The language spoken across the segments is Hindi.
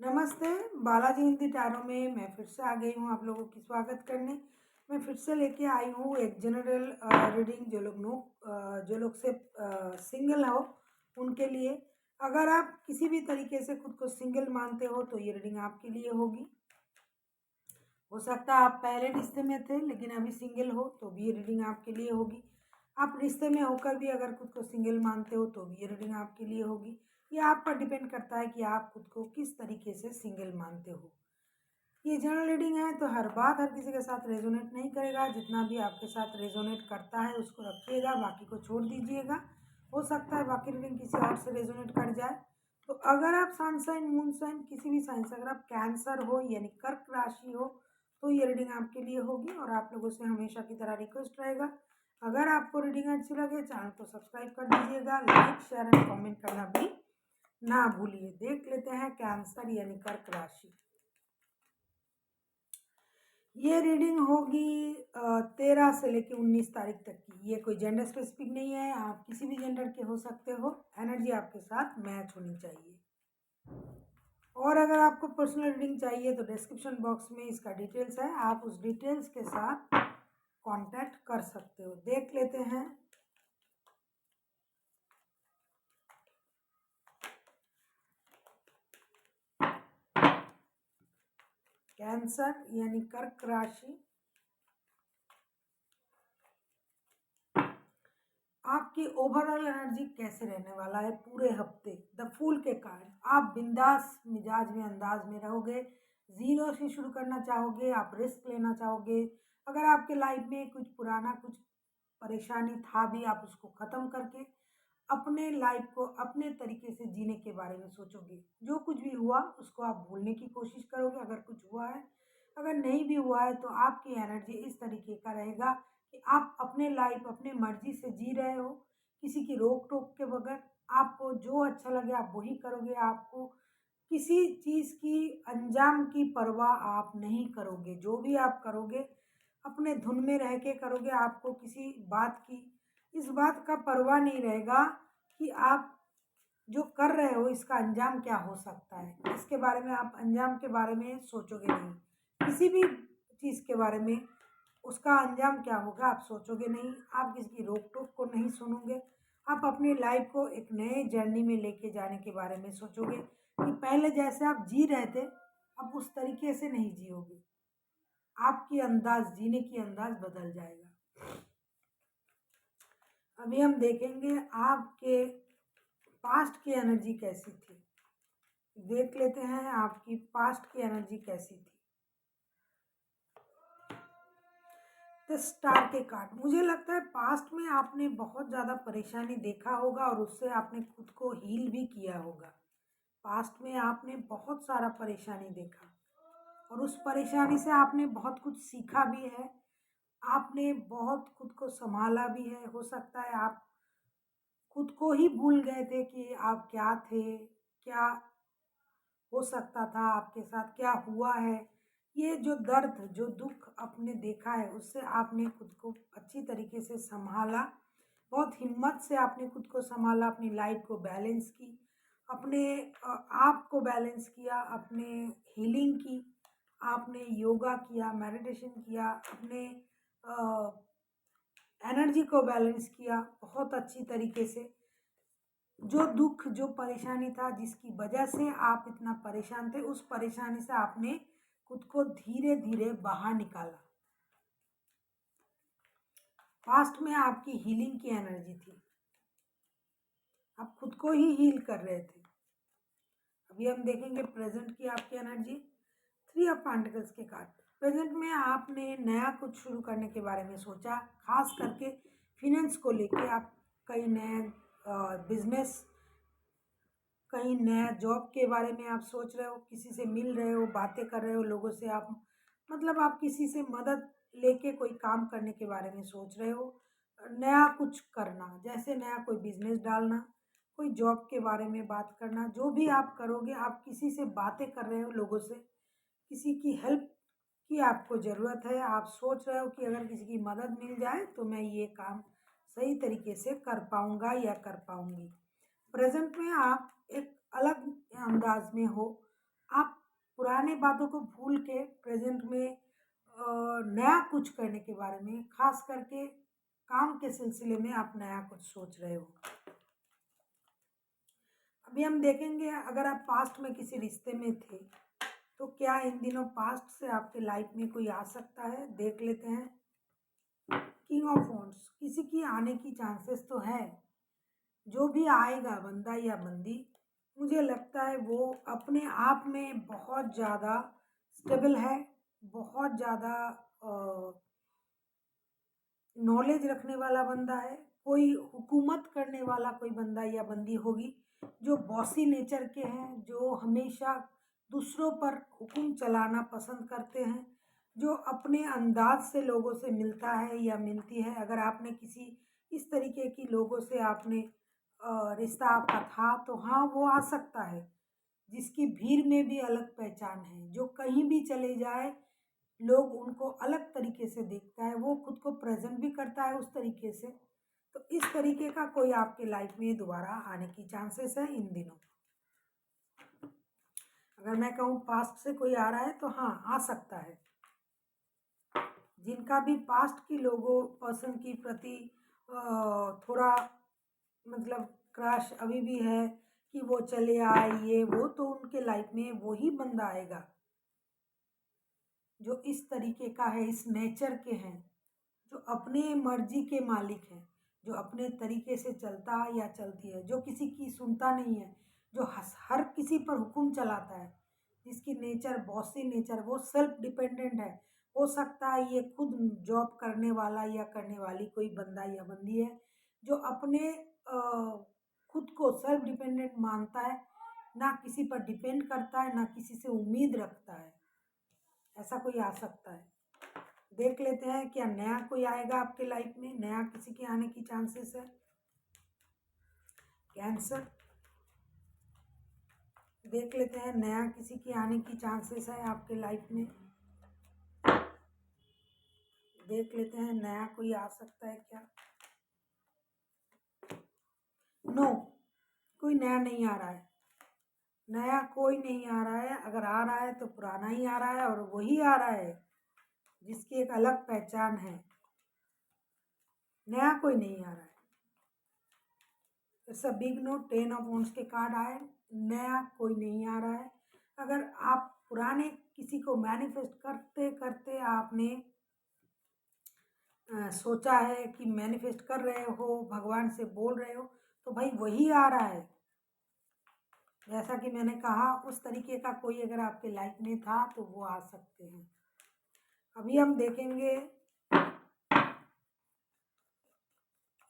नमस्ते, बालाजी हिंदी टैरो में मैं फिर से आ गई हूँ आप लोगों की स्वागत करने। मैं फिर से लेके आई हूँ एक जनरल रीडिंग जो लोग से सिंगल हो उनके लिए। अगर आप किसी भी तरीके से खुद को सिंगल मानते हो तो ये रीडिंग आपके लिए होगी। हो सकता है आप पहले रिश्ते में थे लेकिन अभी सिंगल हो तो भी ये रीडिंग आपके लिए होगी। आप रिश्ते में होकर भी अगर खुद को सिंगल मानते हो तो भी ये रीडिंग आपके लिए होगी। ये आप पर डिपेंड करता है कि आप खुद को किस तरीके से सिंगल मानते हो। ये जनरल रीडिंग है तो हर बात हर किसी के साथ रेजोनेट नहीं करेगा। जितना भी आपके साथ रेजोनेट करता है उसको रखिएगा, बाकी को छोड़ दीजिएगा। हो सकता है बाकी रीडिंग किसी और से रेजोनेट कर जाए। तो अगर आप सन साइन, मून साइन, किसी भी साइन से अगर आप कैंसर हो यानी कर्क राशि हो तो ये रीडिंग आपके लिए होगी। और आप लोगों से हमेशा की तरह रिक्वेस्ट रहेगा, अगर आपको रीडिंग अच्छी लगे चैनल को सब्सक्राइब कर दीजिएगा, लाइक शेयर एंड कमेंट करना भी ना भूलिए। देख लेते हैं कैंसर यानी कर्क राशि। ये रीडिंग होगी 13 से लेके 19 तारीख तक की। ये कोई जेंडर स्पेसिफिक नहीं है, आप किसी भी जेंडर के हो सकते हो। एनर्जी आपके साथ मैच होनी चाहिए। और अगर आपको पर्सनल रीडिंग चाहिए तो डिस्क्रिप्शन बॉक्स में इसका डिटेल्स है, आप उस डिटेल्स के साथ कांटेक्ट कर सकते हो। देख लेते हैं कैंसर यानी कर्क राशि। आपकी ओवरऑल एनर्जी कैसे रहने वाला है पूरे हफ्ते। द फूल के कारण आप बिंदास मिजाज में अंदाज में रहोगे, जीरो से शुरू करना चाहोगे, आप रिस्क लेना चाहोगे। अगर आपके लाइफ में कुछ पुराना कुछ परेशानी था भी, आप उसको ख़त्म करके अपने लाइफ को अपने तरीके से जीने के बारे में सोचोगे। जो कुछ भी हुआ उसको आप भूलने की कोशिश करोगे अगर कुछ हुआ है। अगर नहीं भी हुआ है तो आपकी एनर्जी इस तरीके का रहेगा कि आप अपने लाइफ अपने मर्जी से जी रहे हो, किसी की रोक टोक के बगैर। आपको जो अच्छा लगे आप वही करोगे। आपको किसी चीज़ की अंजाम की परवाह आप नहीं करोगे। जो भी आप करोगे अपने धुन में रह के करोगे। आपको किसी बात की इस बात का परवाह नहीं रहेगा कि आप जो कर रहे हो इसका अंजाम क्या हो सकता है। इसके बारे में आप अंजाम के बारे में सोचोगे नहीं। किसी भी चीज़ के बारे में उसका अंजाम क्या होगा आप सोचोगे नहीं। आप किसी की रोक टोक को नहीं सुनोगे। आप अपनी लाइफ को एक नए जर्नी में लेके जाने के बारे में सोचोगे कि पहले जैसे आप जी रहे थे अब उस तरीके से नहीं जियोगे। आपकी अंदाज जीने की अंदाज बदल जाएगा। अभी हम देखेंगे आपके पास्ट की एनर्जी कैसी थी। देख लेते हैं आपकी पास्ट की एनर्जी कैसी थी। द स्टार के कार्ड, मुझे लगता है पास्ट में आपने बहुत ज़्यादा परेशानी देखा होगा और उससे आपने खुद को हील भी किया होगा। पास्ट में आपने बहुत सारा परेशानी देखा और उस परेशानी से आपने बहुत कुछ सीखा भी है। आपने बहुत खुद को संभाला भी है। हो सकता है आप खुद को ही भूल गए थे कि आप क्या थे, क्या हो सकता था, आपके साथ क्या हुआ है। ये जो दर्द जो दुख आपने देखा है उससे आपने खुद को अच्छी तरीके से संभाला। बहुत हिम्मत से आपने खुद को संभाला, अपनी लाइफ को बैलेंस की, अपने आप को बैलेंस किया, अपने हीलिंग की, आपने योगा किया, मेडिटेशन किया, अपने एनर्जी को बैलेंस किया बहुत अच्छी तरीके से। जो दुख जो परेशानी था जिसकी वजह से आप इतना परेशान थे उस परेशानी से आपने खुद को धीरे धीरे बाहर निकाला। पास्ट में आपकी हीलिंग की एनर्जी थी, आप खुद को ही हील कर रहे थे। अभी हम देखेंगे प्रेजेंट की आपकी एनर्जी। 3 ऑफ पेंटिकल्स के कार्ड, प्रेजेंट में आपने नया कुछ शुरू करने के बारे में सोचा, खास करके फिनेंस को लेके। आप कई नए बिजनेस, कहीं नया जॉब के बारे में आप सोच रहे हो, किसी से मिल रहे हो, बातें कर रहे हो लोगों से। आप मतलब आप किसी से मदद लेके कोई काम करने के बारे में सोच रहे हो। नया कुछ करना, जैसे नया कोई बिजनेस डालना, कोई जॉब के बारे में बात करना। जो भी आप करोगे आप किसी से बातें कर रहे हो लोगों से, किसी की हेल्प की आपको ज़रूरत है। आप सोच रहे हो कि अगर किसी की मदद मिल जाए तो मैं ये काम सही तरीके से कर पाऊँगा या कर पाऊँगी। प्रेजेंट में आप एक अलग अंदाज में हो। आप पुराने बातों को भूल के प्रेजेंट में नया कुछ करने के बारे में, खास करके काम के सिलसिले में आप नया कुछ सोच रहे हो। अभी हम देखेंगे, अगर आप पास्ट में किसी रिश्ते में थे तो क्या इन दिनों पास्ट से आपके लाइफ में कोई आ सकता है। देख लेते हैं। किंग ऑफ वॉन्ड्स, किसी की आने की चांसेस तो है। जो भी आएगा बंदा या बंदी, मुझे लगता है वो अपने आप में बहुत ज़्यादा स्टेबल है, बहुत ज़्यादा नॉलेज रखने वाला बंदा है। कोई हुकूमत करने वाला कोई बंदा या बंदी होगी जो बॉसी नेचर के हैं, जो हमेशा दूसरों पर हुक्म चलाना पसंद करते हैं, जो अपने अंदाज से लोगों से मिलता है या मिलती है। अगर आपने किसी इस तरीके की लोगों से आपने रिश्ता आपका था तो हाँ, वो आ सकता है। जिसकी भीड़ में भी अलग पहचान है, जो कहीं भी चले जाए लोग उनको अलग तरीके से देखता है, वो खुद को प्रेजेंट भी करता है उस तरीके से। तो इस तरीके का कोई आपके लाइफ में दोबारा आने की चांसेस है इन दिनों। अगर मैं कहूँ पास्ट से कोई आ रहा है तो हाँ, आ सकता है। जिनका भी पास्ट की लोगों पर्सन की प्रति थोड़ा मतलब क्रश अभी भी है कि वो चले आए ये वो, तो उनके लाइफ में वही बंदा आएगा जो इस तरीके का है, इस नेचर के हैं, जो अपने मर्जी के मालिक हैं, जो अपने तरीके से चलता है या चलती है, जो किसी की सुनता नहीं है, जो हर किसी पर हुक्म चलाता है, जिसकी नेचर बॉसी नेचर, वो सेल्फ डिपेंडेंट है। हो सकता है ये खुद जॉब करने वाला या करने वाली कोई बंदा या बंदी है जो अपने खुद को सेल्फ डिपेंडेंट मानता है, ना किसी पर डिपेंड करता है, ना किसी से उम्मीद रखता है। ऐसा कोई आ सकता है। देख लेते हैं क्या नया कोई आएगा आपके लाइफ में, नया किसी के आने की चांसेस है। कैंसर, देख लेते हैं नया किसी की आने की चांसेस है आपके लाइफ में। देख लेते हैं नया कोई आ सकता है क्या। नो, कोई नया नहीं आ रहा है। नया कोई नहीं आ रहा है। अगर आ रहा है तो पुराना ही आ रहा है, और वही आ रहा है जिसकी एक अलग पहचान है। नया कोई नहीं आ रहा है। It's a big no, 10 of wands के कार्ड आए। नया कोई नहीं आ रहा है। अगर आप पुराने किसी को मैनिफेस्ट करते करते आपने सोचा है कि मैनिफेस्ट कर रहे हो, भगवान से बोल रहे हो, तो भाई वही आ रहा है। जैसा कि मैंने कहा, उस तरीके का कोई अगर आपके लाइफ में था तो वो आ सकते हैं। अभी हम देखेंगे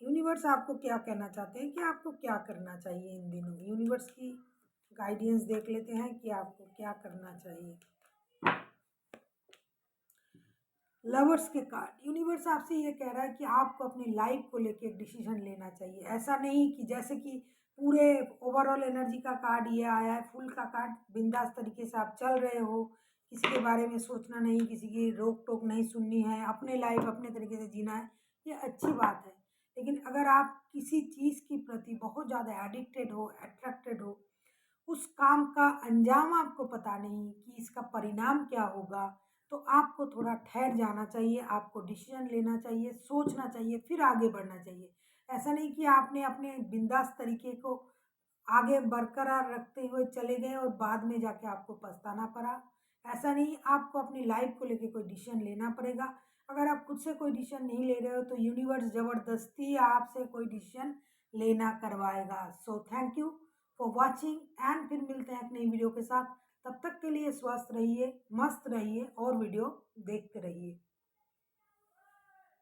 यूनिवर्स आपको क्या कहना चाहते हैं कि आपको क्या करना चाहिए इन दिनों। यूनिवर्स की गाइडेंस देख लेते हैं कि आपको क्या करना चाहिए। लवर्स के कार्ड, यूनिवर्स आपसे ये कह रहा है कि आपको अपनी लाइफ को लेके एक डिसीजन लेना चाहिए। ऐसा नहीं कि जैसे कि पूरे ओवरऑल एनर्जी का कार्ड ये आया है, फुल का कार्ड, बिंदास तरीके से आप चल रहे हो, किसी के बारे में सोचना नहीं, किसी की रोक टोक नहीं सुननी है, अपने लाइफ अपने तरीके से जीना है, ये अच्छी बात है। लेकिन अगर आप किसी चीज़ के प्रति बहुत ज़्यादा एडिक्टेड हो, अट्रैक्टेड हो, उस काम का अंजाम आपको पता नहीं कि इसका परिणाम क्या होगा, तो आपको थोड़ा ठहर जाना चाहिए, आपको डिसीजन लेना चाहिए, सोचना चाहिए, फिर आगे बढ़ना चाहिए। ऐसा नहीं कि आपने अपने बिंदास तरीके को आगे बरकरार रखते हुए चले गए और बाद में जाके आपको पछताना पड़ा। ऐसा नहीं, आपको अपनी लाइफ को लेके कोई डिसीजन लेना पड़ेगा। अगर आप खुद से कोई डिसीजन नहीं ले रहे हो तो यूनिवर्स ज़बरदस्ती आपसे कोई डिसीजन लेना करवाएगा। So thank you for watching, and फिर मिलते हैं एक नई वीडियो के साथ। तब तक के लिए स्वस्थ रहिए, मस्त रहिए और वीडियो देखते रहिए।